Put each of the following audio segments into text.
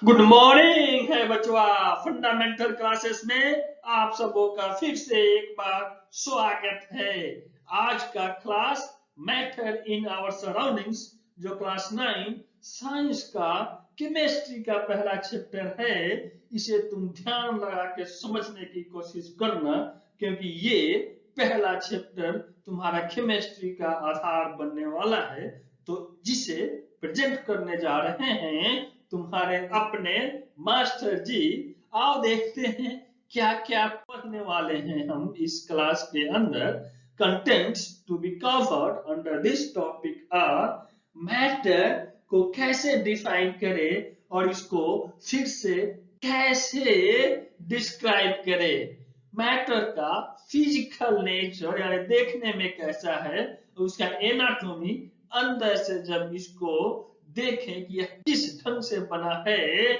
Good morning है बचवा। Fundamental classes में आप सबों का फिर से एक बार स्वागत है। आज का class matter in our surroundings, जो क्लास 9 साइंस का केमिस्ट्री का पहला चैप्टर है, इसे तुम ध्यान लगा के समझने की कोशिश करना, क्योंकि ये पहला चैप्टर तुम्हारा केमिस्ट्री का आधार बनने वाला है। तो जिसे प्रेजेंट करने जा रहे हैं तुम्हारे अपने मास्टर जी। आओ देखते हैं क्या क्या पढ़ने वाले हैं हम इस क्लास के अंदर। Contents to be covered under this topic are: matter को कैसे डिफाइन करें और इसको फिर से कैसे डिस्क्राइब करें, मैटर का फिजिकल नेचर यानी देखने में कैसा है, उसका एनाटॉमी, अंदर से जब इसको देखें कि यह किस ढंग से बना है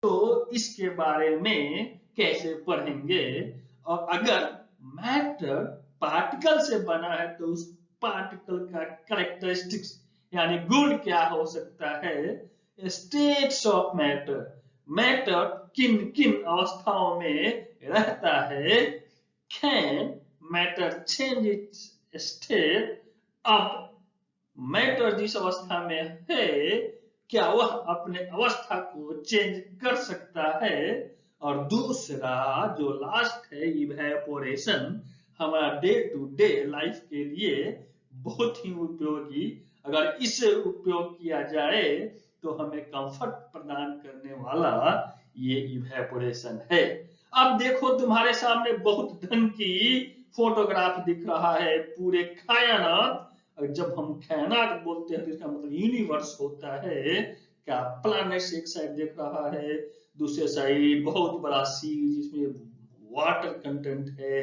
तो इसके बारे में कैसे पढ़ेंगे। और अगर मैटर पार्टिकल से बना है तो उस पार्टिकल का कैरेक्टरिस्टिक्स यानी गुण क्या हो सकता है। स्टेट्स ऑफ मैटर, मैटर किन किन अवस्थाओं में रहता है। Can matter change it's state, अब मैटर जिस अवस्था में है क्या वह अपने अवस्था को चेंज कर सकता है। और दूसरा जो लास्ट है, इवेपोरेशन, हमारा डे टू डे लाइफ के लिए बहुत ही उपयोगी। अगर इसे उपयोग किया जाए तो हमें कंफर्ट प्रदान करने वाला ये इवेपोरेशन है। अब देखो तुम्हारे सामने बहुत ढंग की फोटोग्राफ दिख रहा है पूरे कायनात। जब हम कायनात बोलते हैं तो इसका मतलब यूनिवर्स होता है। क्या प्लैनेट्स एक साइड देख रहा है, दूसरे साइड बहुत बड़ा सी जिसमें वाटर कंटेंट है,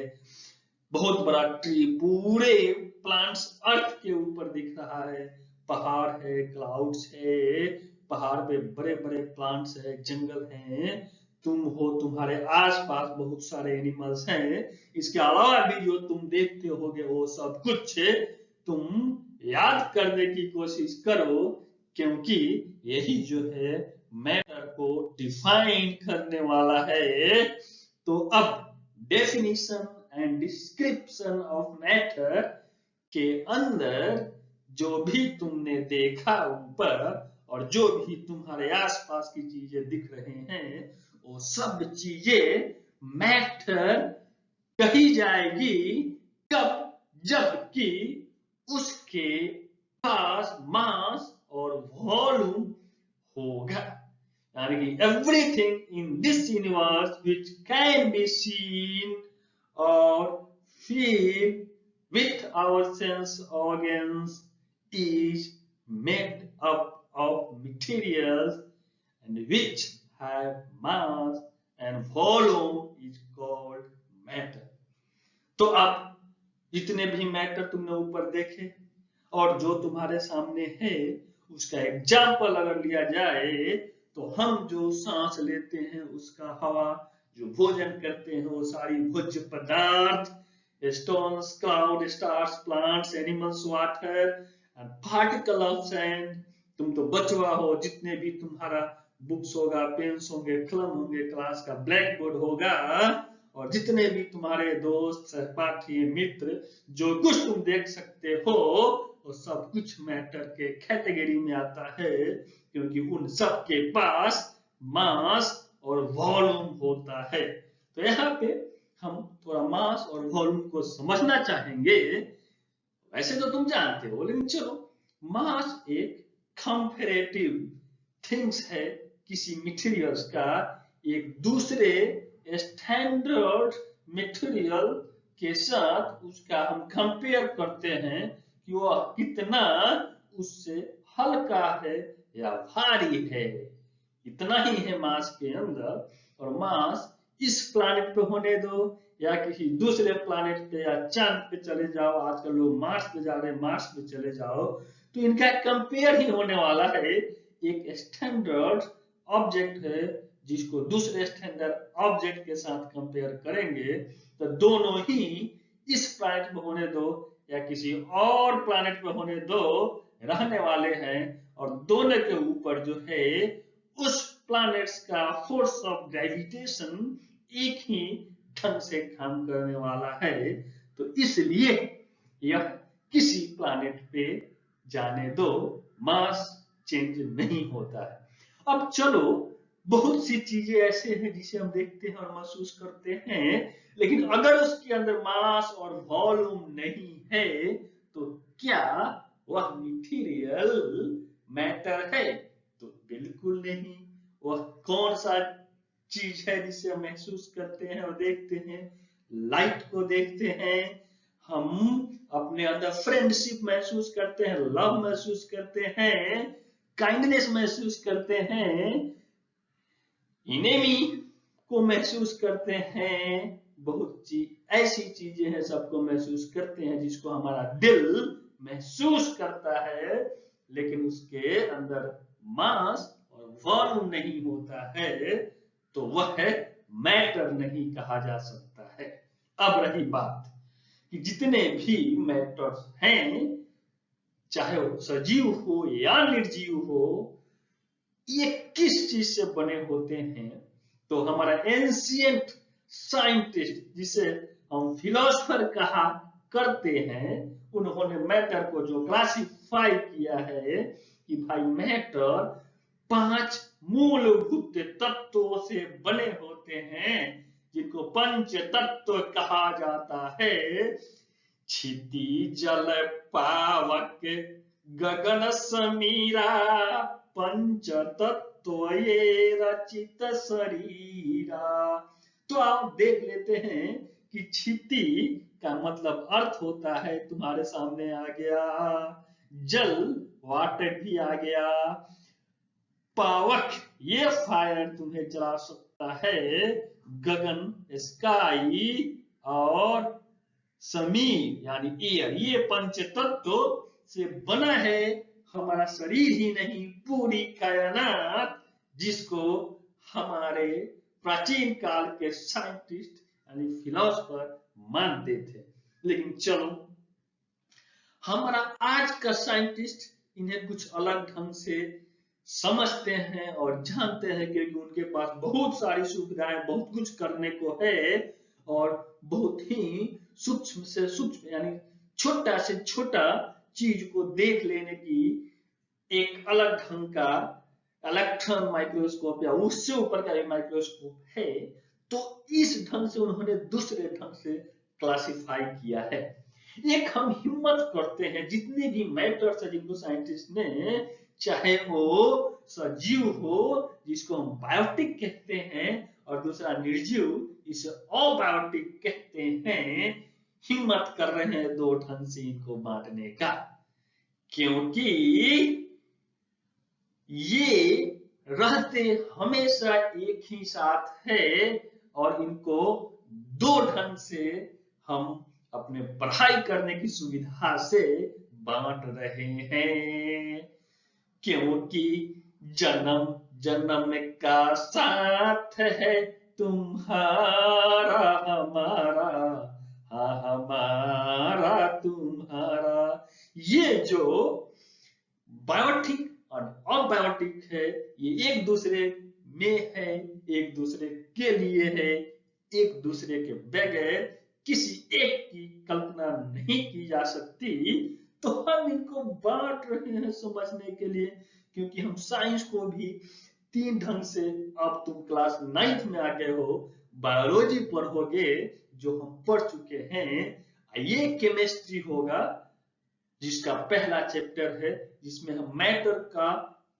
बहुत बड़ा ट्री, पूरे प्लांट्स अर्थ के ऊपर दिख रहा है, पहाड़ है, क्लाउड्स है, पहाड़ पे बड़े बड़े प्लांट्स है, जंगल है, तुम हो, तुम्हारे आसपास बहुत सारे एनिमल्स हैं। इसके अलावा भी जो तुम देखते होगे वो सब कुछ तुम याद करने की कोशिश करो, क्योंकि यही जो है मैटर को डिफाइन करने वाला है। तो अब definition and description of matter के अंदर जो भी तुमने देखा ऊपर और जो भी तुम्हारे आसपास की चीजें दिख रहे हैं, वो सब चीजें मैटर कही जाएगी कब, जबकि उसके पास मास और वॉल्यूम होगा। यानी कि everything in this universe which can be seen और feel with our sense organs is made up of materials and which have mass and volume is called matter। तो अब जितने भी मैटर तुमने ऊपर देखे और जो तुम्हारे सामने है, उसका एग्जाम्पल अगर लिया जाए तो हम जो सांस लेते हैं उसका हवा, जो भोजन करते हैं वो सारी भोज्य पदार्थ, stones, cloud, stars, plants, animals, water and particle of sand। तुम तो बचवा हो, जितने भी तुम्हारा बुक्स होगा, पेन्स होंगे, कलम होंगे, क्लास का ब्लैक बोर्ड होगा, और जितने भी तुम्हारे दोस्त, सहपाठी, मित्र, जो कुछ तुम देख सकते हो वो सब कुछ मैटर के कैटेगरी में आता है, क्योंकि उन सब के पास मास और वॉल्यूम होता है। तो यहाँ पे हम थोड़ा मास और वॉल्यूम को समझना चाहेंगे। वैसे तो तुम जानते हो, लेकिन चलो, मास एक कंपैरेटिव थिंग्स है किसी मटेरियल्स का एक दूसरे स्टैंडर्ड मटेरियल के साथ, उसका हम कंपेयर करते हैं कि वह कितना उससे हल्का है या भारी है। इतना ही है मास के अंदर। और मास इस प्लानिट पे होने दो या किसी दूसरे प्लानिट पे या चांद पे चले जाओ, आजकल लोग मार्स पे जा रहे हैं, मार्स पे चले जाओ, तो इनका कंपेयर ही होने वाला है। एक स्टैंडर्ड ऑब्जेक्ट है जिसको दूसरे स्टैंडर्ड ऑब्जेक्ट के साथ कंपेयर करेंगे तो दोनों ही इस प्लानिट पे होने दो या किसी और प्लानिट पे होने दो, रहने वाले हैं। और दोनों के ऊपर जो है उस प्लैनेट्स का फोर्स ऑफ ग्रेविटेशन एक ही ढंग से काम करने वाला है, तो इसलिए यह किसी प्लैनेट पे जाने दो, मास चेंज नहीं होता है। अब चलो, बहुत सी चीजें ऐसे हैं जिसे हम देखते हैं और महसूस करते हैं, लेकिन अगर उसके अंदर मास और वॉल्यूम नहीं है तो क्या वह मटेरियल मैटर है? तो बिल्कुल नहीं। वह कौन सा चीज है जिसे हम महसूस करते हैं और देखते हैं? लाइट को देखते हैं, हम अपने अंदर फ्रेंडशिप महसूस करते हैं, लव महसूस करते हैं, काइंडनेस महसूस करते हैं, इनेमी को महसूस करते हैं, बहुत ऐसी चीजें हैं सबको महसूस करते हैं जिसको हमारा दिल महसूस करता है, लेकिन उसके अंदर मास और वॉल्यूम नहीं होता है, तो वह मैटर नहीं कहा जा सकता है। अब रही बात कि जितने भी मैटर्स हैं, चाहे वो सजीव हो या निर्जीव हो, ये किस चीज से बने होते हैं? तो हमारा एंशिएंट साइंटिस्ट, जिसे हम फिलोसफर कहा करते हैं, उन्होंने मैटर को जो क्लासिफाई किया है कि भाई मैटर 5 मूलभूत तत्वों से बने होते हैं, जिनको पंच तत्व कहा जाता है। क्षिति जल पावक गगन समीरा, पंच तत्व ये रचित शरीरा। तो आप देख लेते हैं कि क्षिति का मतलब अर्थ होता है, तुम्हारे सामने आ गया, जल वाटर भी आ गया, पावक ये फायर तुम्हें जला सकता है, गगन स्काई, और समीर यानी एयर, ये पंच तत्व से बना है हमारा शरीर ही नहीं, पूरी कायनात, जिसको हमारे प्राचीन काल के साइंटिस्ट यानी फिलोसफर मानते थे। लेकिन चलो, हमारा आज का साइंटिस्ट इन्हें कुछ अलग ढंग से समझते हैं और जानते हैं, क्योंकि उनके पास बहुत सारी सुविधाएं, बहुत कुछ करने को है, और बहुत ही सूक्ष्म से सूक्ष्म यानी छोटा से छोटा चीज को देख लेने की एक अलग ढंग का इलेक्ट्रॉन माइक्रोस्कोप या उससे ऊपर का एक माइक्रोस्कोप है। तो इस ढंग से उन्होंने दूसरे ढंग से क्लासिफाई किया है। एक हम हिम्मत करते हैं, जितने भी मैटर्स है जिनको साइंटिस्ट ने, चाहे वो सजीव हो जिसको हम बायोटिक कहते हैं, और दूसरा निर्जीव जिसे अबायोटिक कहते हैं, हिम्मत कर रहे हैं 2 ढंग से इनको बांटने का, क्योंकि ये रहते हमेशा एक ही साथ है, और इनको 2 ढंग से हम अपने पढ़ाई करने की सुविधा से बांट रहे हैं, क्योंकि जन्म जन्म का साथ है तुम्हारा हमारा, हाँ हमारा तुम्हारा। ये जो बायोटिक और अबायोटिक है, ये एक दूसरे में है, एक दूसरे के लिए है, एक दूसरे के बगैर किसी एक की कल्पना नहीं की जा सकती। तो हम इनको बांट रहे हैं समझने के लिए, क्योंकि हम साइंस को भी 3 ढंग से, अब तुम क्लास 9th में आ गए हो, बायोलॉजी पढ़ोगे जो हम पढ़ चुके हैं, ये केमिस्ट्री होगा जिसका पहला चैप्टर है, जिसमें हम मैटर का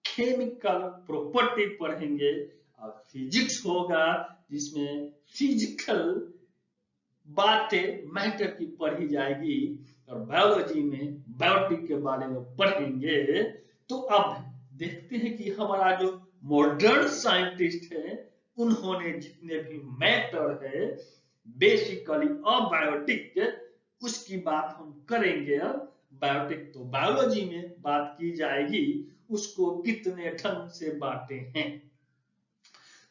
केमिकल प्रॉपर्टी पढ़ेंगे, और फिजिक्स होगा जिसमें फिजिकल बातें मैटर की पढ़ी जाएगी, और बायोलॉजी में बायोटिक के बारे में पढ़ेंगे। तो अब देखते हैं कि हमारा जो मॉडर्न साइंटिस्ट है, उन्होंने जितने भी मैटर है बेसिकली अबायोटिक, उसकी बात हम करेंगे। अब बायोटिक तो बायोलॉजी में बात की जाएगी, उसको कितने ढंग से बांटे हैं।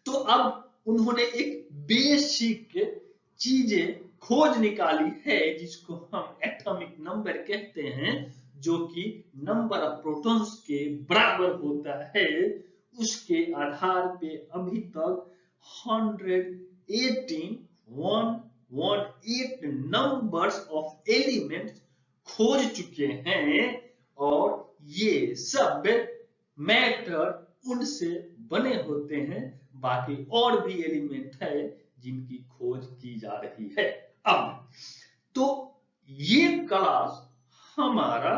तो अब उन्होंने एक बेसिक चीजें खोज निकाली है, जिसको हम एटॉमिक नंबर कहते हैं, जो कि नंबर ऑफ प्रोटॉन्स के बराबर होता है। उसके आधार पे अभी तक 118 नंबर्स ऑफ एलिमेंट्स खोज चुके हैं और ये सब मैटर उनसे बने होते हैं। बाकी और भी एलिमेंट है जिनकी खोज की जा रही है। अब तो ये क्लास हमारा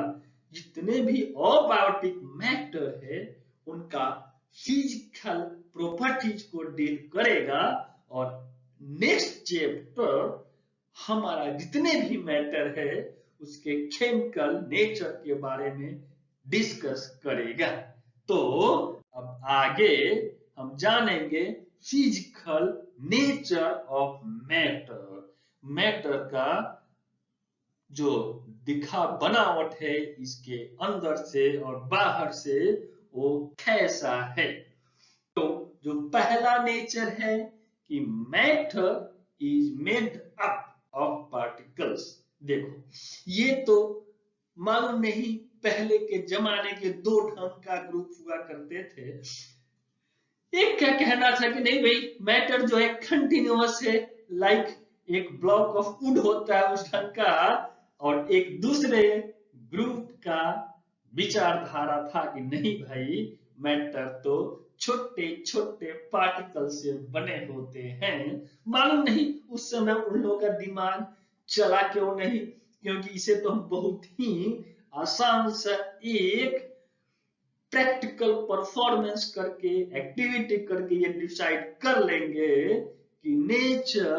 जितने भी अबायोटिक मैटर है उनका फिजिकल प्रॉपर्टीज को डील करेगा और नेक्स्ट चैप्टर हमारा जितने भी मैटर है उसके केमिकल नेचर के बारे में डिस्कस करेगा। तो अब आगे हम जानेंगे physical nature of matter. Matter का जो दिखा बनावट है इसके अंदर से और बाहर से वो कैसा है। तो जो पहला नेचर है कि matter is made up of particles. देखो ये तो मालूम नहीं पहले के जमाने के दो ढंग का ग्रुप हुआ करते थे। एक क्या कहना था कि नहीं भाई मैटर जो है कंटिन्यूअस है, लाइक एक ब्लॉक ऑफ वुड होता है उस ढंग का, और एक दूसरे ग्रुप का विचारधारा था कि नहीं भाई मैटर तो छोटे छोटे पार्टिकल से बने होते हैं। मालूम नहीं उस समय उन लोगों का दिमाग चला क्यों नहीं, क्योंकि इसे तो हम बहुत ही आसान सा एक प्रैक्टिकल परफॉर्मेंस करके एक्टिविटी करके ये डिसाइड कर लेंगे कि नेचर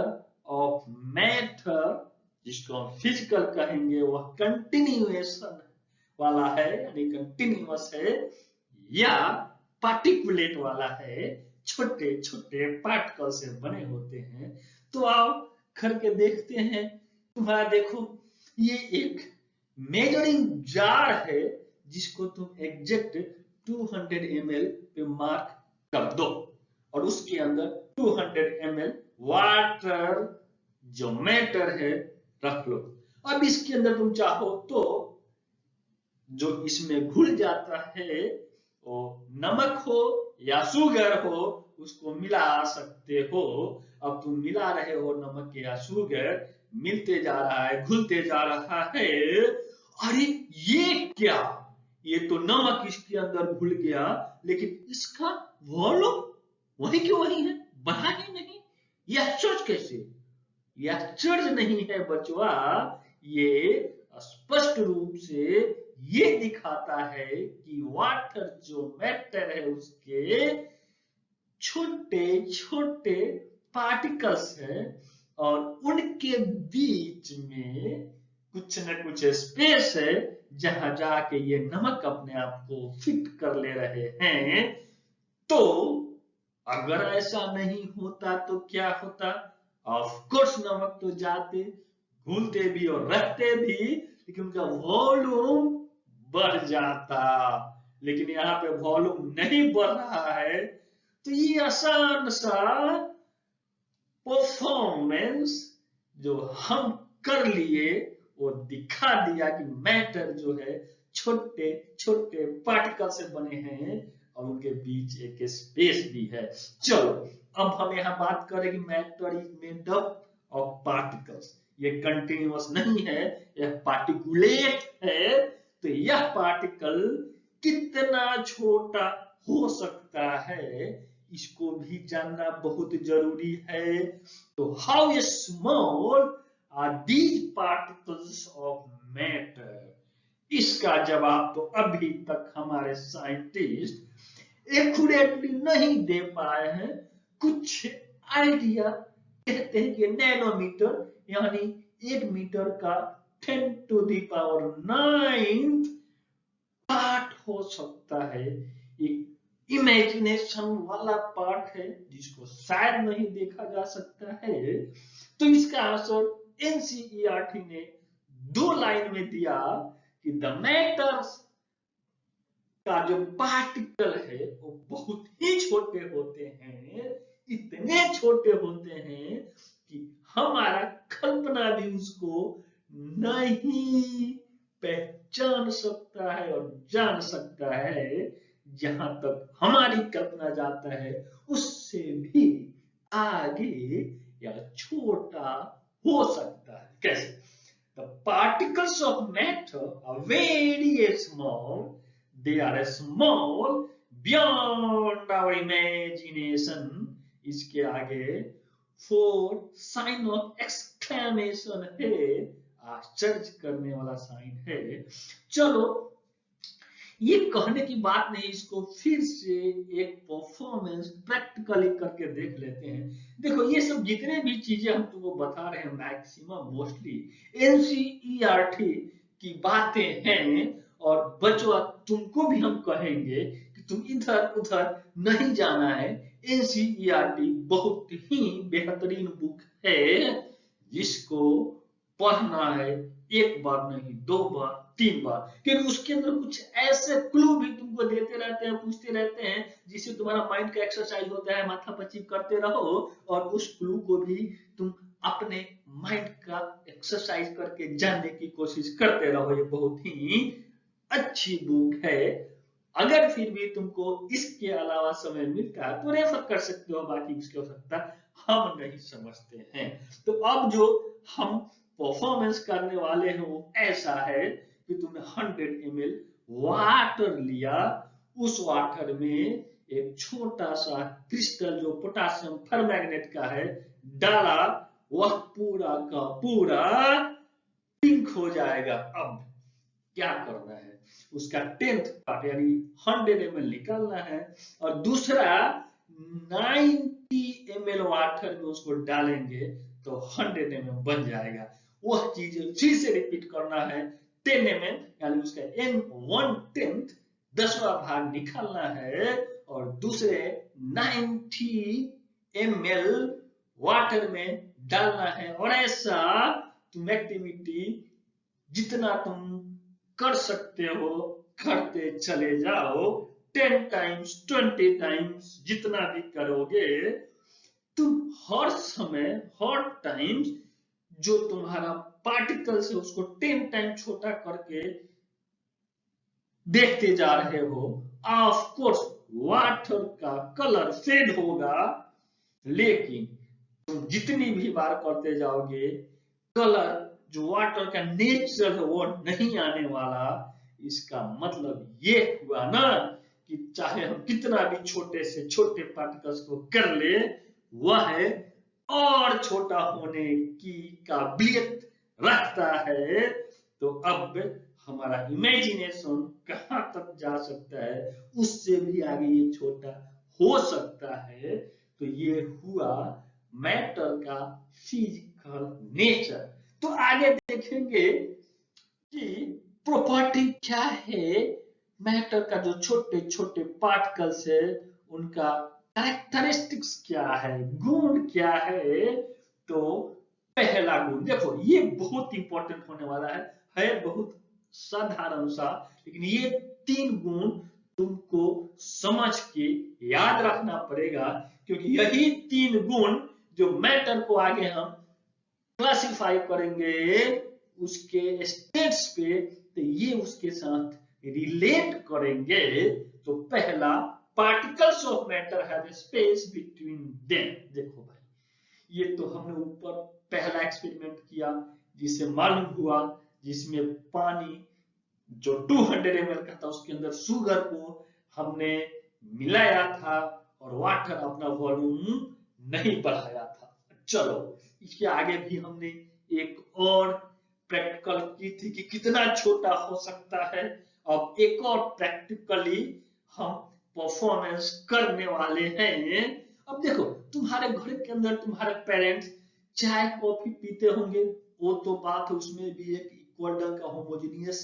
ऑफ मैटर जिसको हम फिजिकल कहेंगे वह कंटिन्यूएशन वाला है यानी कंटिन्यूअस है या पार्टिकुलेट वाला है, छोटे छोटे पार्टिकल से बने होते हैं। तो आओ करके देखते हैं। तुम्हारा देखो ये एक मेजरिंग जार है जिसको तुम एग्जैक्ट 200 ml पे मार्क कर दो और उसके अंदर 200 ml वाटर जो मैटर है रख लो। अब इसके अंदर तुम चाहो तो जो इसमें घुल जाता है वो नमक हो या शुगर हो उसको मिला सकते हो। अब तुम मिला रहे हो नमक या शुगर, मिलते जा रहा है घुलते जा रहा है। अरे ये क्या, ये तो नमक इसके अंदर घुल गया लेकिन इसका वॉल्यूम वही क्यों वही है, बढ़ा ही नहीं। ये आश्चर्य कैसे, ये आश्चर्य नहीं है बचवा, ये स्पष्ट रूप से ये दिखाता है कि वाटर जो मैटर है उसके छोटे छोटे पार्टिकल्स हैं और उनके बीच में कुछ न कुछ स्पेस है जहां जाके ये नमक अपने आप को फिट कर ले रहे हैं। तो अगर ऐसा नहीं होता तो क्या होता, ऑफ कोर्स नमक तो जाते घुलते भी और रहते भी लेकिन उनका वॉल्यूम बढ़ जाता। लेकिन यहाँ पे वॉल्यूम नहीं बढ़ रहा है तो ये आसान सा परफॉर्मेंस जो हम कर लिए वो दिखा दिया कि मैटर जो है छोटे छोटे पार्टिकल से बने हैं और उनके बीच एक स्पेस भी है। चलो अब हम यहाँ बात करें कि matter is made up of particles. ये कंटिन्यूअस नहीं है, यह पार्टिकुलेट है। तो यह पार्टिकल कितना छोटा हो सकता है इसको भी जानना बहुत जरूरी है। तो how small are these particles of matter, इसका जवाब तो अभी तक हमारे साइंटिस्ट एक्यूरेटली नहीं दे पाए हैं। कुछ आइडिया कहते हैं कि नैनोमीटर यानी 1 मीटर का 10⁹ पार्ट हो सकता है। एक इमेजिनेशन वाला पार्ट है जिसको शायद नहीं देखा जा सकता है। तो इसका आंसर एनसीईआरटी ने 2 लाइन में दिया कि द मैटर्स का जो पार्टिकल है वो बहुत ही छोटे होते हैं, इतने छोटे होते हैं कि हमारा कल्पना भी उसको नहीं पहचान सकता है और जान सकता है। जहां तक हमारी कल्पना जाता है उससे भी आगे या छोटा हो सकता है। कैसे? The particles of matter are very small. They are small beyond our imagination. इसके आगे 4 साइन ऑफ एक्सक्लेमेशन है, आश्चर्य करने वाला साइन है। चलो, ये कहने की बात नहीं, इसको फिर से एक परफॉर्मेंस प्रैक्टिकली करके देख लेते हैं। देखो, ये सब जितने भी चीजें हम तुमको बता रहे हैं मैक्सिमम मोस्टली एनसीईआरटी की बातें हैं। और बच्चों, तुमको भी हम कहेंगे कि तुम इधर उधर नहीं जाना है। एनसीईआरटी बहुत ही बेहतरीन बुक है जिसको पढ़ना है, एक बार नहीं, 2 बार, 3 बार, क्योंकि उसके अंदर कुछ ऐसे क्लू भी तुमको देते रहते हैं, पूछते रहते हैं, जिससे तुम्हारा माइंड का एक्सरसाइज होता है, माथा पच्ची करते रहो और उस क्लू को भी तुम अपने माइंड का एक्सरसाइज करके जानने की कोशिश करते रहो। ये बहुत ही अच्छी बुक है। अगर फिर भी तुमको इसके अलावा समय मिलता है तो रेफर कर सकते हो, बाकी इसकी आवश्यकता हम नहीं समझते हैं। तो अब जो हम परफॉर्मेंस करने वाले हैं वो ऐसा है कि तुमने 100 ml वाटर लिया, उस वाटर में एक छोटा सा क्रिस्टल जो पोटासियम परमैंगनेट का है डाला, वह पूरा का पूरा पिंक हो जाएगा। अब क्या करना है, उसका 10th पार्ट यानी 100 ml निकालना है और दूसरा 90 ml वाटर में उसको डालेंगे तो 100 ml बन जाएगा। वह चीज फिर से रिपीट करना है, 10 ml यानी उसका n1/10 10वां भाग निकालना है और दूसरे 90 ml वाटर में डालना है। और ऐसा तुम एक्टिविटी जितना तुम कर सकते हो करते चले जाओ, 10 टाइम्स 20 टाइम्स जितना भी करोगे तुम हर समय हर टाइम्स जो तुम्हारा पार्टिकल्स है उसको 10 टाइम छोटा करके देखते जा रहे हो। ऑफ कोर्स वाटर का कलर फेड होगा, लेकिन तुम जितनी भी बार करते जाओगे कलर जो वाटर का नेचर है वो नहीं आने वाला। इसका मतलब ये हुआ ना कि चाहे हम कितना भी छोटे से छोटे पार्टिकल्स को कर ले, वह और छोटा होने की काबिलियत रखता है। तो अब हमारा इमेजिनेशन कहां तक जा सकता है, उससे भी आगे ये छोटा हो सकता है। तो ये हुआ मैटर का फिजिकल नेचर। तो आगे देखेंगे कि प्रॉपर्टी क्या है मैटर का, जो छोटे छोटे पार्टिकल्स है उनका कैरेक्टरिस्टिक्स क्या है, गुण क्या है। तो पहला गुण देखो, ये बहुत इंपॉर्टेंट होने वाला है बहुत साधारण सा, लेकिन ये 3 गुण तुमको समझ के याद रखना पड़ेगा, क्योंकि यही 3 गुण जो मैटर को आगे हम क्लासिफाई करेंगे उसके स्टेट्स पे, तो ये उसके साथ रिलेट करेंगे। तो पहला, particles of matter have space between them. देखो भाई, ये तो हमने ऊपर पहला एक्सपेरिमेंट किया जिससे मालूम हुआ, जिसमें पानी जो 200 ml का था उसके अंदर शुगर को हमने मिलाया था और वाटर अपना वॉल्यूम नहीं बढ़ाया था। चलो, इसके आगे भी हमने एक और प्रैक्टिकल की थी कि कितना छोटा हो सकता है। अब एक और प्रैक्टिकली हम परफॉर्मेंस करने वाले हैं। अब देखो, तुम्हारे घर के अंदर तुम्हारे पेरेंट्स चाय कॉफी पीते होंगे, वो तो बात है, उसमें भी एक इक्वल डंग का होमोजेनियस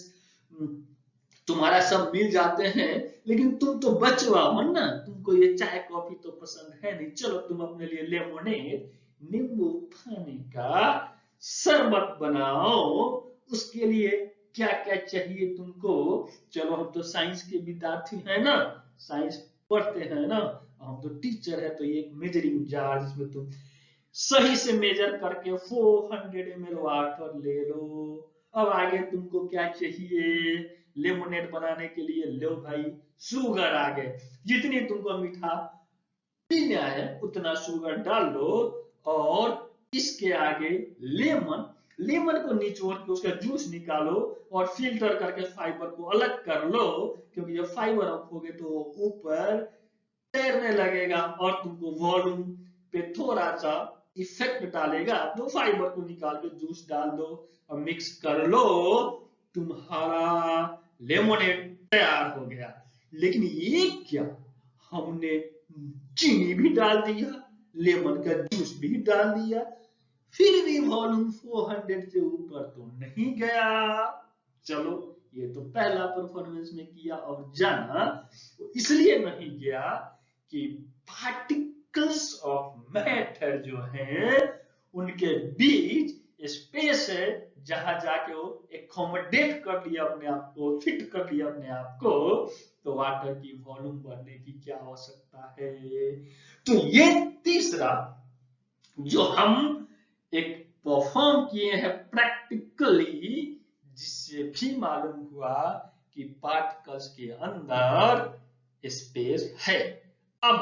तुम्हारा सब मिल जाते हैं, लेकिन तुम तो बचवा हो ना, तुमको ये चाय कॉफी तो पसंद है नहीं। चलो, तुम अपने लिए लेमोनेड नींबू पानी का शरबत बनाओ। उसके लिए क्या क्या चाहिए तुमको? चलो, हम तो साइंस के विद्यार्थी हैं ना, साइंस पढ़ते हैं ना, हम तो टीचर है, तो ये एक मेजरिंग जार जिसमें तुम सही से मेजर करके 400 ml वाटर ले लो। अब आगे तुमको क्या चाहिए? लेमोनेड बनाने के लिए लो भाई शुगर आ गए। जितनी तुमको मीठा पीना है उतना शुगर डाल लो, और इसके आगे लेमन, लेमन को निचोड़ के उसका जूस निकालो और फिल्टर करके फाइबर को अलग कर लो, क्योंकि जब फाइबर रखोगे तो ऊपर तैरने लगेगा और तुमको वॉल्यूम पे थोड़ा सा इफेक्ट डालेगा। तो फाइबर को निकाल के जूस डाल दो और मिक्स कर लो, तुम्हारा लेमोनेड तैयार हो गया। लेकिन ये क्या, हमने चीनी भी डाल दिया, लेमन का जूस भी डाल दिया, फिर भी वॉल्यूम 400 से ऊपर तो नहीं गया। चलो, ये तो पहला परफॉर्मेंस में किया और जाना, इसलिए नहीं गया कि पार्टिकल्स ऑफ मैटर जो है उनके बीच स्पेस है, जहां जाके वो एकोमोडेट कर लिया अपने आप को, फिट कर लिया अपने आप को, तो वाटर की वॉल्यूम बढ़ने की क्या आवश्यकता है। तो ये तीसरा जो हम एक परफॉर्म किए हैं प्रैक्टिकली, जिससे भी मालूम हुआ कि पार्टिकल्स के अंदर स्पेस है। अब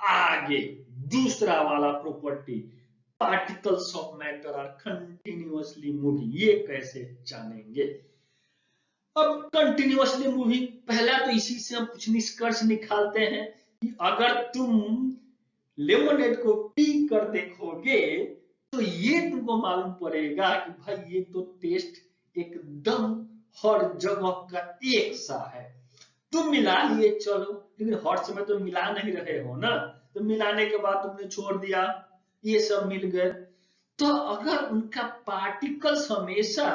आगे दूसरा वाला property, particles of matter are continuously moving, ये कैसे जानेंगे। अब कंटिन्यूअसली मूविंग, पहला तो इसी से हम कुछ निष्कर्ष निकालते हैं कि अगर तुम लेमोनेड को पी कर देखोगे तो ये तुमको मालूम पड़ेगा कि भाई ये तो टेस्ट एकदम हर जगह का एक सा है। तुम मिला लिए चलो, लेकिन हर समय तो मिला नहीं रहे हो ना, तो मिलाने के बाद तुमने छोड़ दिया, ये सब मिल गए। तो अगर उनका पार्टिकल्स हमेशा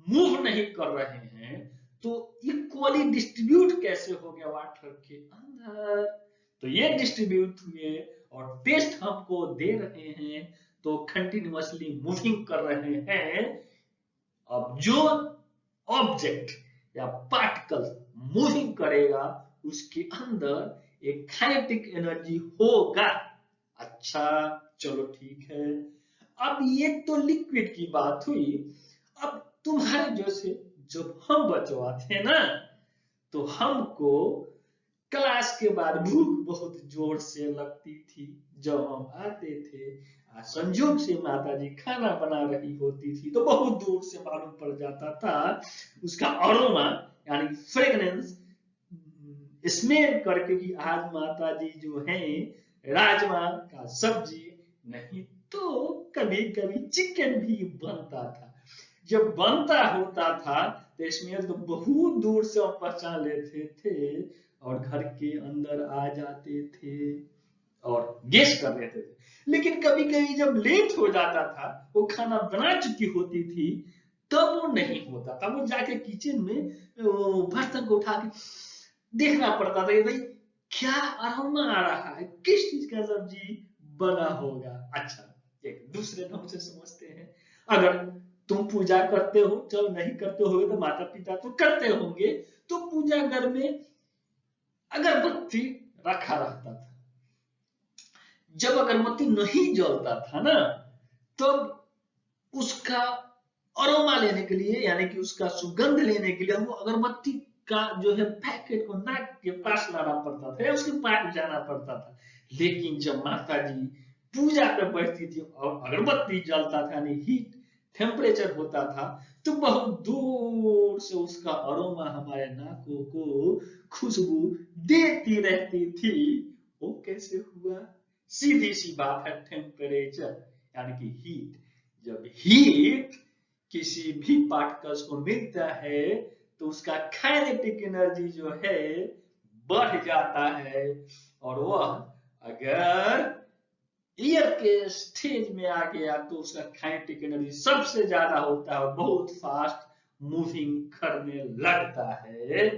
मूव नहीं कर रहे हैं तो इक्वली डिस्ट्रीब्यूट कैसे हो गया वाटर के अंदर। तो ये डिस्ट्रीब्यूट हुए और टेस्ट हमको दे रहे हैं, तो कंटिन्यूअसली मूविंग कर रहे हैं। अब जो ऑब्जेक्ट या पार्टिकल मूविंग करेगा उसके अंदर एक काइनेटिक एनर्जी होगा। अच्छा चलो ठीक है। अब ये तो लिक्विड की बात हुई। अब तुम्हारे जैसे जब हम बचवा थे ना, तो हमको क्लास के बाद भूख बहुत जोर से लगती थी। जब हम आते थे, संजोग से माता जी खाना बना रही होती थी, तो बहुत दूर से मालूम पड़ जाता था उसका अरोमा, यानी फ्रेग्रेंस स्मेल करके कि आज माता जी जो है राजमा का सब्जी, नहीं तो कभी कभी चिकन भी बनता था। जब बनता होता था तो स्मेल तो बहुत दूर से हम पहचान लेते थे और घर के अंदर आ जाते थे और गेस कर लेते थे। लेकिन कभी कभी जब लेट हो जाता था, वो खाना बना चुकी होती थी, तब वो नहीं होता था। वो जाके किचन में बर्तन को उठा के देखना पड़ता था कि भाई क्या अरोमा आ रहा है, किस चीज का सब्जी बना होगा। अच्छा, एक दूसरे ढंग से समझते हैं। अगर तुम पूजा करते हो, चलो नहीं करते हो तो माता पिता तो करते होंगे, तो पूजा घर में अगरबत्ती रखा रहता था। जब अगरबत्ती नहीं जलता था ना, तब उसका अरोमा लेने के लिए, यानी कि उसका सुगंध लेने के लिए हमको अगरबत्ती का जो है पैकेट को नाक के पास लाना पड़ता था, उसके पास जाना पड़ता था। लेकिन जब माता जी पूजा पे बैठती थी और अगरबत्ती जलता था, यानी हीट टेम्परेचर होता था, तो बहुत दूर से उसका अरोमा हमारे नाकों को खुशबू देती रहती थी। वो कैसे हुआ? सीधी सी बात है, टेम्परेचर यानी कि हीट। जब हीट किसी भी पार्टिकल्स को मिलता है तो उसका काइनेटिक एनर्जी जो है बढ़ जाता है, और वह अगर एयर के स्टेज में आ गया तो उसका काइनेटिक एनर्जी सबसे ज्यादा होता है और बहुत फास्ट मूविंग करने लगता है।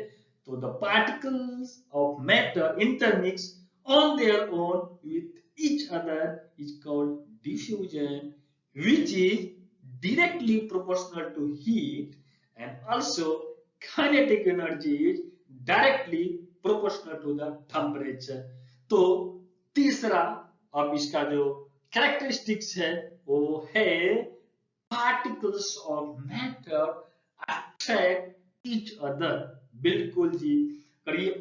तो the particles of matter intermix on their own with each other is called diffusion, which is directly proportional to heat, and also kinetic energy is directly proportional to the temperature. तो तीसरा, अब इसका जो characteristics है वो है particles of matter attract each other. बिल्कुल जी, करिए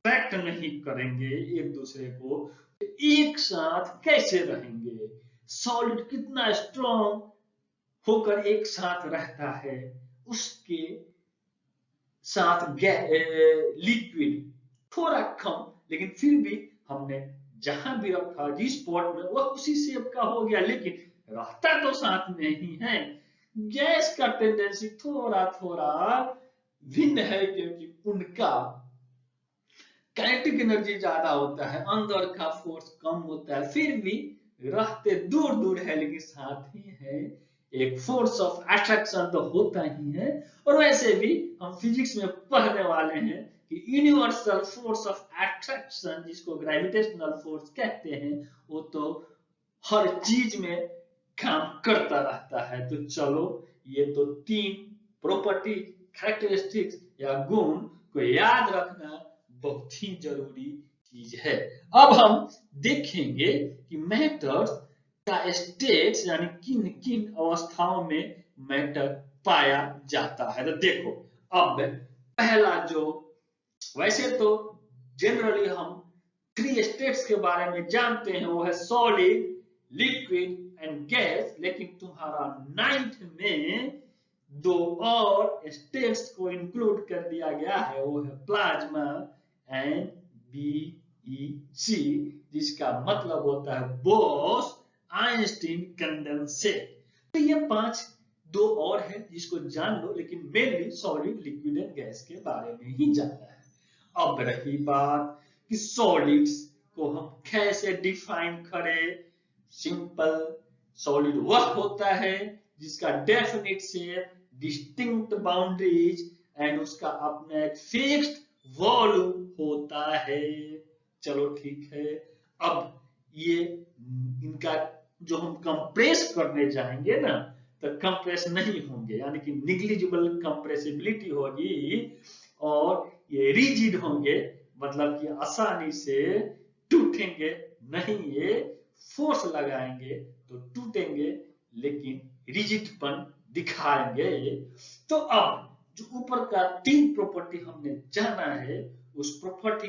अट्रैक्ट नहीं करेंगे एक दूसरे को, तो एक साथ कैसे रहेंगे? सॉलिड कितना स्ट्रॉन्ग होकर एक साथ रहता है, उसके साथ लिक्विड थोड़ा कम, लेकिन फिर भी हमने जहां भी रखा जिस पॉट में वह उसी शेप का हो गया, लेकिन रहता तो साथ में ही है। गैस का टेंडेंसी थोड़ा थोड़ा भिन्न है, क्योंकि उनका काइनेटिक एनर्जी ज्यादा होता है, अंदर का फोर्स कम होता है, फिर भी रहते दूर दूर है लेकिन साथ ही है। एक फोर्स ऑफ अट्रैक्शन तो होता ही है। और वैसे भी हम फिजिक्स में पढ़ने वाले हैं कि यूनिवर्सल फोर्स ऑफ अट्रैक्शन, जिसको ग्रेविटेशनल फोर्स कहते हैं, वो तो हर चीज में काम करता रहता है। तो चलो, ये तो 3 प्रॉपर्टी, कैरेक्टरिस्टिक्स या गुण को याद रखना बहुत ही जरूरी चीज है। अब हम देखेंगे कि मैटर्स का स्टेट्स यानी किन किन अवस्थाओं में मैटर पाया जाता है। तो देखो, अब पहला जो, वैसे तो जनरली हम 3 स्टेट्स के बारे में जानते हैं, वो है सॉलिड, लिक्विड एंड गैस, लेकिन तुम्हारा 9th में 2 और स्टेट्स को इंक्लूड कर दिया गया है, वो है प्लाज्मा एंड बीईसी, जिसका मतलब होता है बोस आइंस्टीन कंडेंसेट। तो ये 2 और है जिसको जान लो, लेकिन mainly solid, liquid and gas के बारे में ही जानना है। अब रही बात कि सॉलिड्स को हम कैसे डिफाइन करें। सिंपल, सॉलिड वह होता है जिसका definite shape, distinct boundaries and उसका अपना एक फिक्स्ड वॉल्यूम होता है। चलो ठीक है। अब ये इनका जो हम कंप्रेस करने जाएंगे ना, तो कंप्रेस नहीं होंगे, यानी कि निग्लिजिबल कंप्रेसिबिलिटी होगी, और ये रिजिड होंगे, मतलब कि आसानी से टूटेंगे नहीं। ये फोर्स लगाएंगे तो टूटेंगे, लेकिन रिजिडपन दिखाएंगे। तो अब जो ऊपर का 3 प्रॉपर्टी हमने जाना है, उस प्रॉपर्टी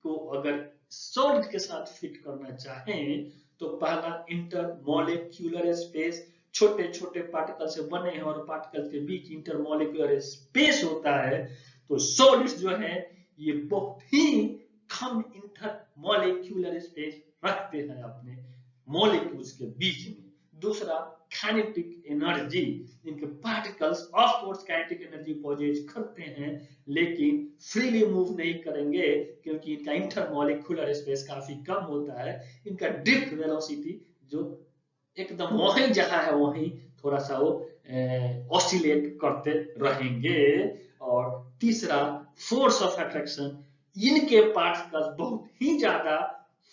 को अगर सॉलिड के साथ फिट करना चाहें, तो पहला इंटरमोलेक्यूलर स्पेस, छोटे छोटे पार्टिकल से बने हैं और पार्टिकल के बीच इंटरमोलेक्यूलर स्पेस होता है। तो सॉलिड्स जो है ये बहुत ही कम इंटरमोलेक्यूलर स्पेस रखते हैं अपने मॉलिक्यूल्स के बीच में। दूसरा, काइनेटिक एनर्जी, इनके particles of course kinetic energy possess करते हैं, लेकिन फ्रीली मूव नहीं करेंगे, क्योंकि इनका इंटरमोलेक्यूलर स्पेस काफी कम होता है। इनका ड्रिफ्ट वेलोसिटी जो एकदम वहीं जहां है वहीं थोड़ा सा वो ऑसिलेट करते रहेंगे। और तीसरा, फोर्स ऑफ अट्रैक्शन, इनके पार्टिकल्स बहुत ही ज्यादा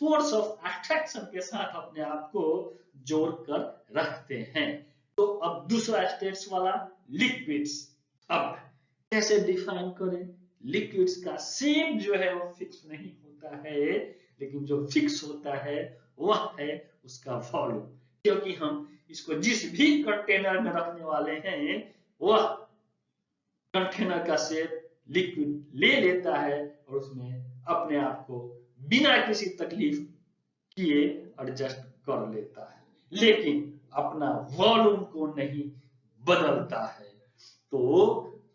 फोर्स ऑफ अट्रैक्शन के साथ अपने आप को जोड़कर रखते हैं। तो अब दूसरा स्टेट्स वाला, लिक्विड्स। अब कैसे डिफाइन करें? लिक्विड्स का शेप जो है वो फिक्स नहीं होता है, लेकिन जो फिक्स होता है वह है उसका वॉल्यूम, क्योंकि हम इसको जिस भी कंटेनर में रखने वाले हैं, वह कंटेनर का शेप लिक्विड ले लेता है और उसमें अपने आप को बिना किसी तकलीफ किए एडजस्ट कर लेता है, लेकिन अपना वॉल्यूम को नहीं बदलता है। तो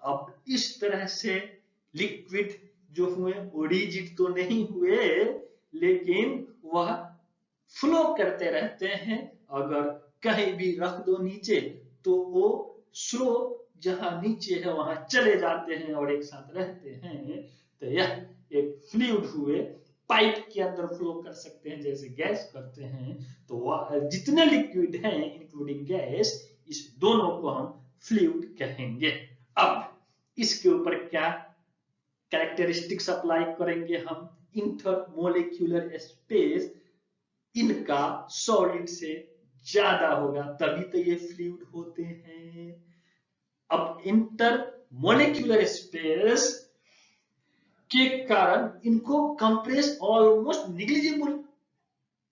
अब इस तरह से लिक्विड जो हुए वो रिजिड तो नहीं हुए, लेकिन वह फ्लो करते रहते हैं। अगर कहीं भी रख दो नीचे, तो वो स्लो जहां नीचे है वहां चले जाते हैं और एक साथ रहते हैं। तो यह एक फ्लूइड हुए, पाइप के अंदर फ्लो कर सकते हैं जैसे गैस करते हैं। तो वह जितने लिक्विड हैं इंक्लूडिंग गैस, इस दोनों को हम फ्लूइड कहेंगे। अब इसके ऊपर क्या कैरेक्टरिस्टिक्स अप्लाई करेंगे हम? इंटरमोलेक्यूलर स्पेस इनका सॉलिड से ज्यादा होगा, तभी तो ये फ्लूइड होते हैं। अब इंटरमोलेक्यूलर स्पेस के कारण इनको कंप्रेस ऑलमोस्ट निग्लिजिबल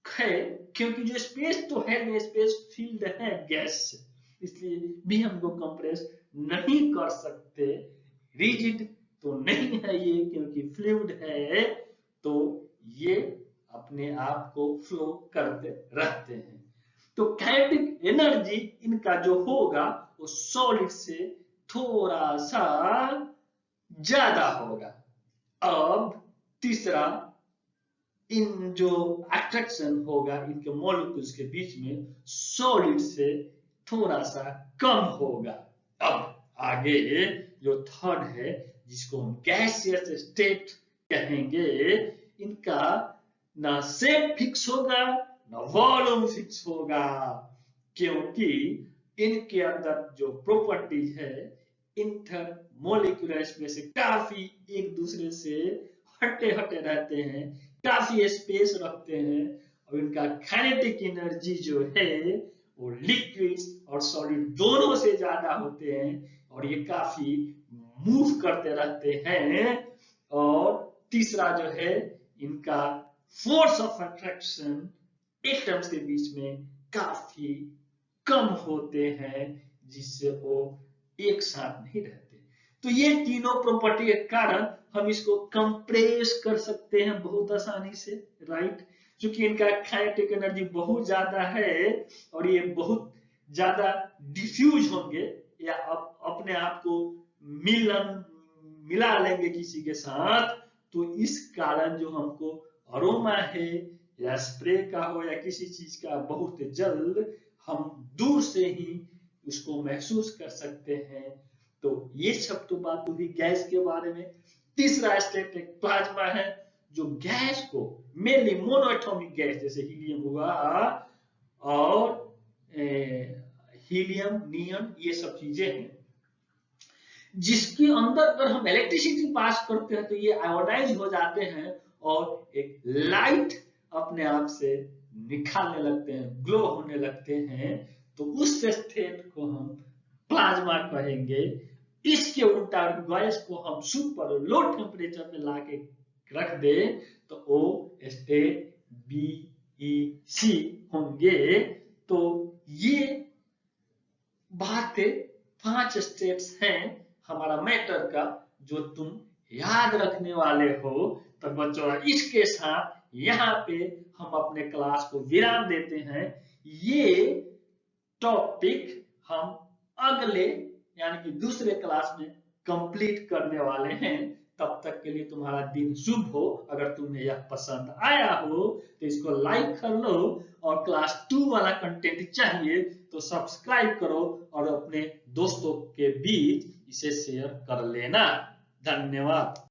है, क्योंकि जो स्पेस तो है वो स्पेस फील्ड है गैस से, इसलिए भी हमको कंप्रेस नहीं कर सकते। रिजिड तो नहीं है ये, क्योंकि फ्लूइड है, तो ये अपने आप को फ्लो करते रहते हैं। तो काइनेटिक एनर्जी इनका जो होगा वो सॉलिड से थोड़ा सा ज्यादा होगा। अब तीसरा, इन जो अट्रैक्शन होगा इनके मॉलिक्यूल्स के बीच में सॉलिड से थोड़ा सा कम होगा। अब आगे जो थर्ड है जिसको हम गैसियस स्टेट कहेंगे, इनका ना शेप फिक्स होगा ना वॉल्यूम फिक्स होगा, क्योंकि इनके अंदर जो प्रॉपर्टीज है इंटरमोलिकुलर में से काफी एक दूसरे से हटे हटे रहते हैं, काफी स्पेस रखते हैं, और इनका काइनेटिक एनर्जी जो है वो लिक्विड्स और सॉलिड दोनों से ज्यादा होते हैं, और ये काफी मूव करते रहते हैं। और तीसरा जो है इनका फोर्स ऑफ अट्रैक्शन एटम्स के बीच में काफी कम होते हैं, जिससे वो एक साथ नहीं रहते। तो ये तीनों प्रॉपर्टी के कारण हम इसको कंप्रेस कर सकते हैं बहुत आसानी से, राइट। क्योंकि इनका काइनेटिक एनर्जी बहुत ज्यादा है और ये बहुत ज्यादा डिफ्यूज होंगे या अपने आप को मिला लेंगे किसी के साथ, तो इस कारण जो हमको अरोमा है या स्प्रे का हो या किसी चीज का बहुत जल्द हम दूर से ही उसको महसूस कर सकते हैं। तो ये सब तो बात हुई गैस के बारे में। तीसरा स्टेट एक प्लाज्मा है, जो गैस को मेनली मोनोएटॉमिक गैस जैसे हीलियम हुआ और हीलियम, नियन, ये सब चीजें हैं, जिसके अंदर अगर हम इलेक्ट्रिसिटी पास करते हैं तो ये आयोडाइज हो जाते हैं और एक लाइट अपने आप से निकालने लगते हैं, ग्लो होने लगते हैं। तो उस स्टेट को हम प्लाज्मा कहेंगे। इसके उल्टा गैस को हम सुपर लो टेम्परेचर पे लाके रख दे तो वो स्टेट बी ई सी होंगे। तो ये बातें 5 स्टेट्स हैं हमारा मैटर का, जो तुम याद रखने वाले हो। तो बच्चों इसके साथ यहाँ पे हम अपने क्लास को विराम देते हैं। ये टॉपिक हम अगले यानी कि दूसरे क्लास में कंप्लीट करने वाले हैं। तब तक के लिए तुम्हारा दिन शुभ हो। अगर तुम्हें यह पसंद आया हो तो इसको लाइक कर लो, और क्लास 2 वाला कंटेंट चाहिए तो सब्सक्राइब करो और अपने दोस्तों के बीच इसे शेयर कर लेना। धन्यवाद।